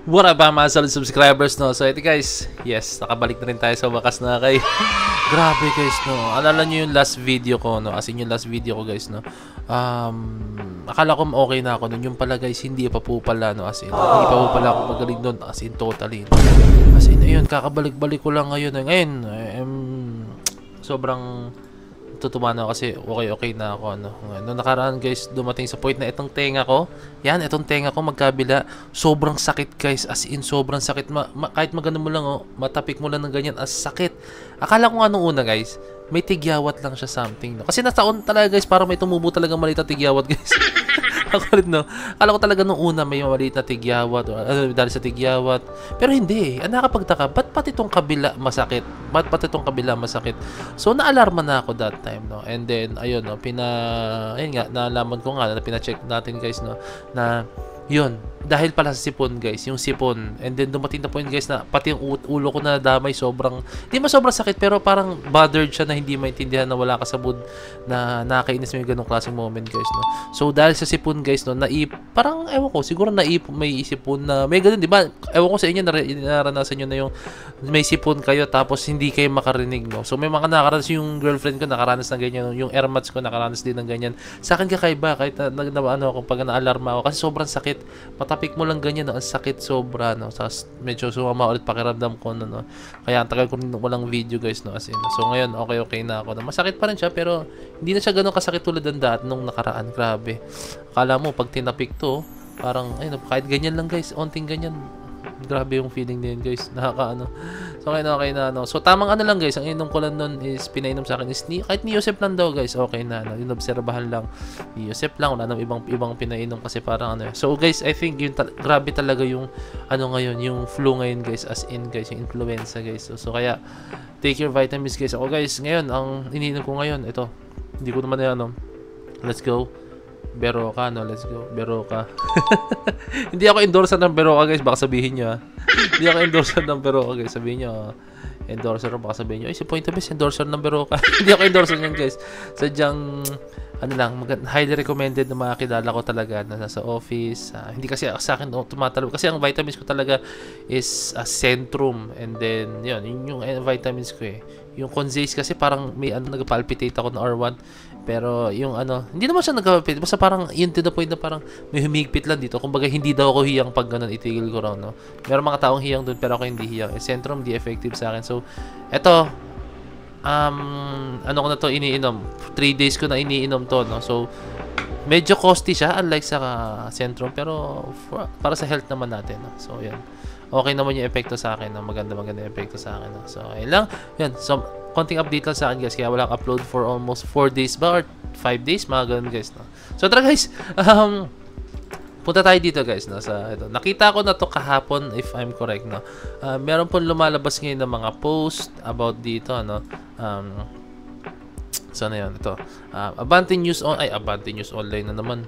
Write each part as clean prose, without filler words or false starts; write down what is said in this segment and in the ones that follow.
What up mga solid subscribers, no? So ito guys, yes, nakabalik na rin tayo sa wakas na kay. Grabe guys, no? Alala nyo yung last video ko, no? As in yung last video ko guys, no? Akala ko okay na ako nun. Yung pala guys, hindi pa po pala, no? As in, hindi pa po pala ako magaling nun. As in, totally. As in, ayun, kakabalik-balik ko lang ngayon. Ngayon, sobrang tutuwa na ako kasi okay na ako, no? Noong nakaraan guys, dumating sa point na itong tenga ko, itong tenga ko magkabila, sobrang sakit guys, as in sobrang sakit, kahit magano mo lang, matapik mo lang ng ganyan, as sakit. Akala ko nga nung una guys, may tigyawat lang siya something, no? Kasi nataon talaga guys, para may tumubo talaga maliit na tigyawat guys. Ako rin, no? Akala ko talaga nung una may maliit na tigyawat, dahil sa tigyawat, pero hindi, nakapagtaka, ba't pati itong kabila masakit? So naalarma na ako that time, no? And then ayun, no, ayun nga, nalaman ko nga na pina-check natin guys, no, na yun, dahil pala sa sipon guys, yung sipon. And then dumating na point guys na pati yung ulo ko na damay, sobrang, hindi man sobrang sakit, pero parang bothered siya na hindi maintindihan na wala ka sa mood, na nakakainis mo yung ganong klaseng moment guys, no. So dahil sa sipon guys, no, parang ewan ko, siguro may sipon na may ganun, di ba? Ewan ko sa inyo, naranasan nyo na yung may sipon kayo tapos hindi kayo makarinig, no. So may mga nakaranas, yung girlfriend ko nakaranas ng ganyan, yung airmats ko nakaranas din ng ganyan. Sa akin kakaiba, kahit ano ako, pag na-alarma ako kasi sobrang sakit. Matapik mo lang ganyan, no? Ang sakit sobra, no? Medyo sumama ulit pakiramdam ko, no? Kaya ang tagal ko rin walang video guys, no? As in, so ngayon okay na ako, no? Masakit pa rin siya pero hindi na siya ganun kasakit tulad ng dati nung nakaraan. Grabe, akala mo pag tinapik to parang ayun, kahit ganyan lang guys, onting ganyan, grabe yung feeling din guys, nakakaano. So okay na, no? So tamang ano lang guys, ang inom ko lang nun is, pinainom sa akin is kahit Neosep lang daw guys, okay na, no? Inobserbahan lang, Neosep lang, wala nang ibang pinainom kasi parang ano. So guys, I think yun grabe talaga yung ano ngayon, yung flu ngayon guys, as in guys, yung influenza guys. So kaya take your vitamins guys. Ako guys, ngayon ang iniinom ko ngayon, ito, hindi ko naman ano, let's go Beroka, no? Let's go Beroka. Hindi ako endorser ng Beroka guys, baka sabihin nyo, ha? Hindi ako endorser ng Beroka guys, sabihin nyo, endorser, baka sabihin nyo, ay si Point of Best endorser ng Beroka. Hindi ako endorser nyan guys, sadyang ano lang, highly recommended na mga kilala ko talaga na nasa office. Hindi kasi sa akin tumatalo kasi ang vitamins ko talaga is Centrum, and then yun yung vitamins ko yung Conzace kasi parang may nagpalpitate ako ng R1, pero yung hindi naman siya nagpalpitate, basta parang yun to the point na parang may humigpit lang dito. Kumbaga hindi daw ako hiyang pag ganun, itigil ko raw, no. Meron mga taong hiyang doon pero ako hindi hiyang. Centrum di effective sa akin. So eto, ano ko na to iniinom, 3 days ko na iniinom to, no. So medyo costly siya unlike sa Centrum, pero para sa health naman natin, no? So yan, okay naman yung epekto sa akin, no? Maganda yung epekto sa akin, no? So ayun lang, yan. So konting update lang sa akin guys, kaya walang upload for almost 4 days ba or 5 days, mga ganun guys, no? So tara guys, punta tayo dito guys, no, sa ito. Nakita ko na to kahapon if I'm correct, no. Meron pong lumalabas ngayon ng mga post about dito, no. Sana yan, ito. Abante News Online na naman.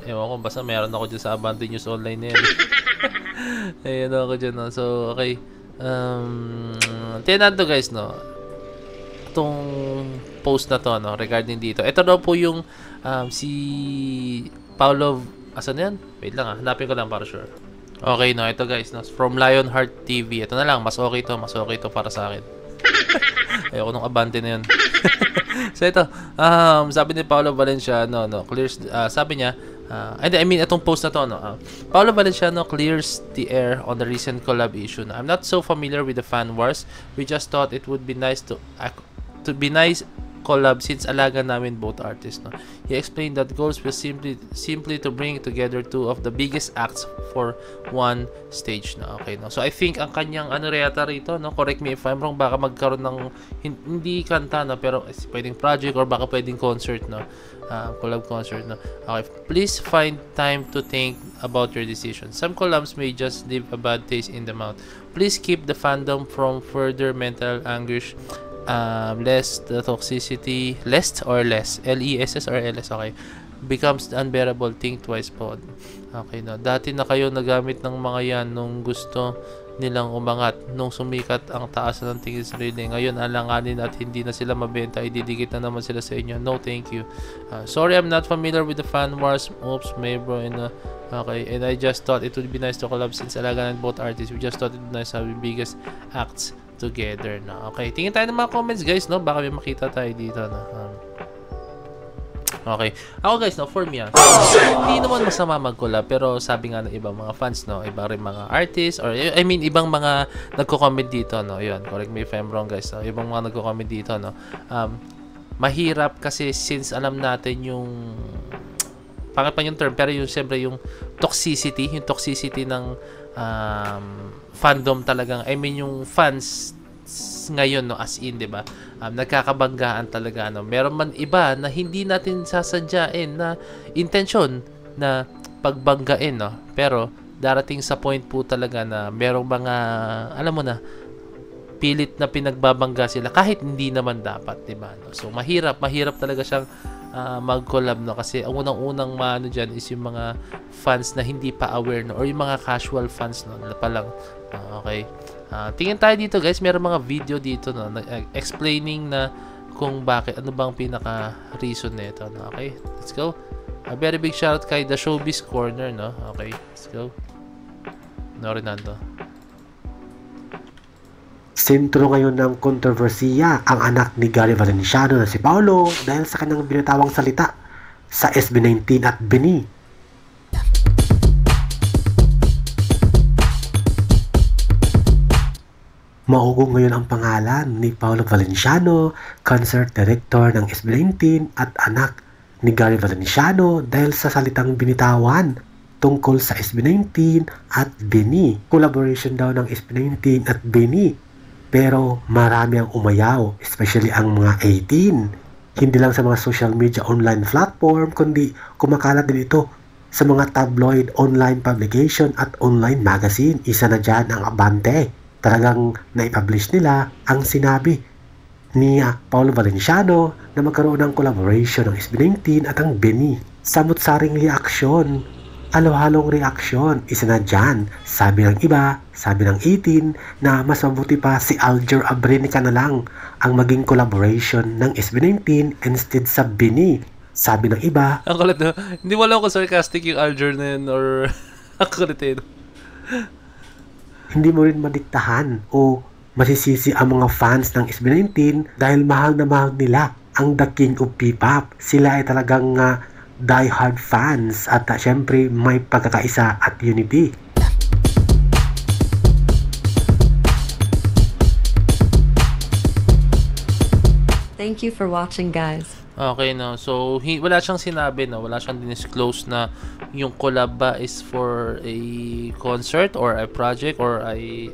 Ewan ko, basta meron ako dyan sa Abante News Online na yan. Ayun ako dyan, no. So okay, tiyan to guys, no, itong post na to, no, regarding dito. Ito daw po yung si Paulo, asan yan? Wait lang, hanapin ko lang para sure. Okay, no, ito guys, no, from Lionheart TV. Ito na lang, mas okay to para sa akin. Ayoko nung Abante na yun. So ito, sabi ni Paulo Valenciano, no, clears, sabi niya, itong post na to, no, Paulo Valenciano clears the air on the recent collab issue. I'm not so familiar with the fan wars. We just thought it would be nice to be nice collab since alaga namin both artists, no. He explained that goals was simply to bring together two of the biggest acts for one stage, no. Okay, no. So I think ang kanyang yata rito, no, correct me if I'm wrong, baka magkaroon ng hindi kanta, no, pero pwedeng project or baka pwedeng concert, no. Collab concert, no. Okay, please find time to think about your decision. Some collabs may just leave a bad taste in the mouth. Please keep the fandom from further mental anguish. Lest the toxicity, less or less, LESS or LS, okay, becomes unbearable, think twice po. Okay, no. Dati na kayo nagamit ng mga yan nung gusto nilang umangat, nung sumikat ang taas ng tingin sa sarili. Ngayon alanganin at hindi na sila mabenta, ididikit na naman sila sa inyo. No thank you. Sorry, I'm not familiar with the fan wars. Oops, may bro in Okay, and I just thought it would be nice to collab since alaga ng both artists. We just thought it would be nice to have the biggest acts together na. Okay, tingin tayo ng mga comments guys, no? Baka may makita tayo dito, no? Okay. Ako guys, no, for me, hindi naman masama mag-collab, pero sabi nga ng ibang mga fans, no, iba rin mga artists, or I mean, ibang mga nagko-comment dito, no, yun, correct me if I'm wrong guys, no? Ibang mga nagko-comment dito, no, mahirap kasi since alam natin yung pangit pa yung term, pero yung siyempre yung toxicity ng fandom talagang, I mean yung fans ngayon, no, as in, 'di ba? Nagkakabanggaan talaga, no. Meron man iba na hindi natin sasadyain na intention na pagbanggain, no. Pero darating sa point po talaga na merong mga, alam mo na, pilit na pinagbabangga sila kahit hindi naman dapat, 'di ba? No? So mahirap talaga siyang mag-collab, no, kasi ang unang-unang maano diyan is yung mga fans na hindi pa aware, no, or yung mga casual fans, no, pa lang. Okay. Tingin tayo dito guys, meron mga video dito, no, explaining na kung bakit, ano bang pinaka reason nito, no? Okay, let's go. A very big shout out kay The Showbiz Corner, no. Okay, let's go. Norinando. Sentro ngayon ng kontrobersiya ang anak ni Gary Valenciano na si Paolo dahil sa kanyang binatawang salita sa SB19 at Bini. Maugong ngayon ang pangalan ni Paolo Valenciano, concert director ng SB19 at anak ni Gary Valenciano dahil sa salitang binitawan tungkol sa SB19 at Bini. Collaboration daw ng SB19 at Bini. Pero marami ang umayaw, especially ang mga 18. Hindi lang sa mga social media online platform, kundi kumakalat din ito sa mga tabloid online publication at online magazine. Isa na dyan ang Abante. Talagang naipublish nila ang sinabi ni Paolo Valenciano na magkaroon ng collaboration ng SB19 at ang Bini. Samot-saring reaksyon, halo-halong reaksyon, isa na dyan. Sabi ng iba, sabi ng 18 na mas mabuti pa si Alger Abrenica na lang ang maging collaboration ng SB19 instead sa Bini. Sabi ng iba, ang kulit, no? Hindi mo alam kung sarcastic yung Alger na yun or ang kulit, eh. Hindi mo rin madiktahan o masisisi ang mga fans ng SB19 dahil mahal na mahal nila ang The King of P-pop. Sila ay talagang die-hard fans at syempre may pagkakaisa at unity. Thank you for watching, guys. Okay, no. So, wala siyang sinabi, no. Wala siyang disclose na yung collab ba is for a concert or a project or a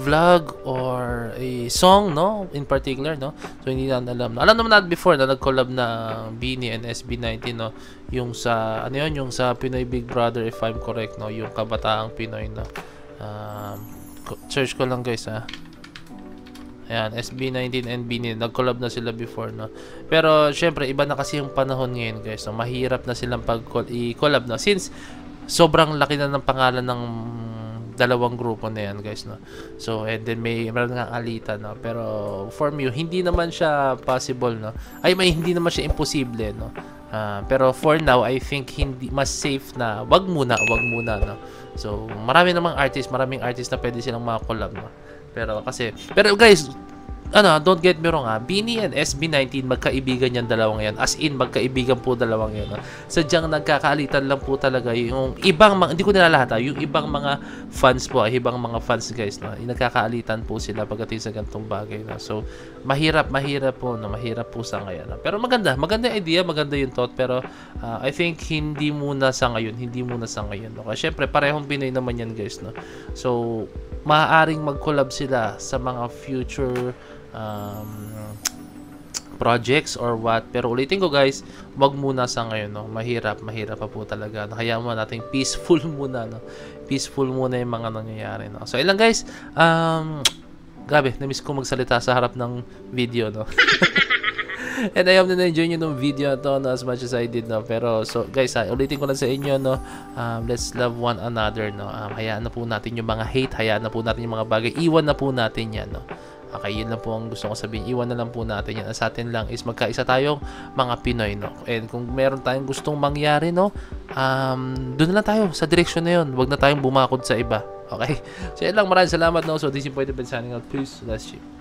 vlog or a song, no, in particular, no. So, hindi na alam. Alam naman natin before na nag-collab na Bini and SB19, no. Yung sa, ano yun, yung sa Pinoy Big Brother, if I'm correct, no. Yung kabataang Pinoy, no. Search ko lang, guys, ha. Ayan, SB19 and Bini, nag-collab na sila before, no. Pero syempre iba na kasi yung panahon ngayon, guys. So, mahirap na silang i-collab, no. Since sobrang laki na ng pangalan ng dalawang grupo na yan, guys, no. So, and then meron nga alitan, no. Pero for me, hindi naman siya possible, no. Hindi naman siya imposible, no. Pero for now, I think hindi mas safe na wag muna, no. So, maraming artist na pwede silang mga-collab, no. Pero guys, don't get me wrong, Bini and SB19 magkaibigan yan dalawang yan. As in, magkaibigan po dalawang yan. Sadyang nagkakaalitan lang po talaga yung ibang mga, hindi ko nila lahat, yung ibang mga fans po, ibang mga fans, guys, no, nagkakaalitan po sila pagdating sa ganitong bagay, no. So, mahirap po, no, mahirap po sa ngayon. Pero maganda idea, maganda yung thought, pero I think hindi muna sa ngayon, no. Kasi syempre, parehong Pinoy naman yan, guys, no. So, maaaring mag-collab sila sa mga future projects or what, pero ulitin ko, guys, wag muna sa ngayon, no. Mahirap pa po talaga, no. Kaya mo nating peaceful muna, no. Peaceful muna yung mga nangyayari, no. So ilang, guys, grabe, na-miss ko magsalita sa harap ng video, no. And I hope na na-enjoy nyo ng video na to, no, as much as I did, no. Pero, so, guys, ulitin ko lang sa inyo, no, let's love one another, no. Hayaan na po natin yung mga hate, hayaan na po natin yung mga bagay, iwan na po natin yan, no. Okay, yun lang po ang gusto ko sabihin. Iwan na lang po natin yan. Sa atin lang is magkaisa tayong mga Pinoy, no? And kung meron tayong gustong mangyari, no? Doon na lang tayo sa direksyon na yun. Huwag na tayong bumakod sa iba. Okay? So, yun lang. Maraming salamat, no? So, this is Pwede Ben signing out. Peace. Last you.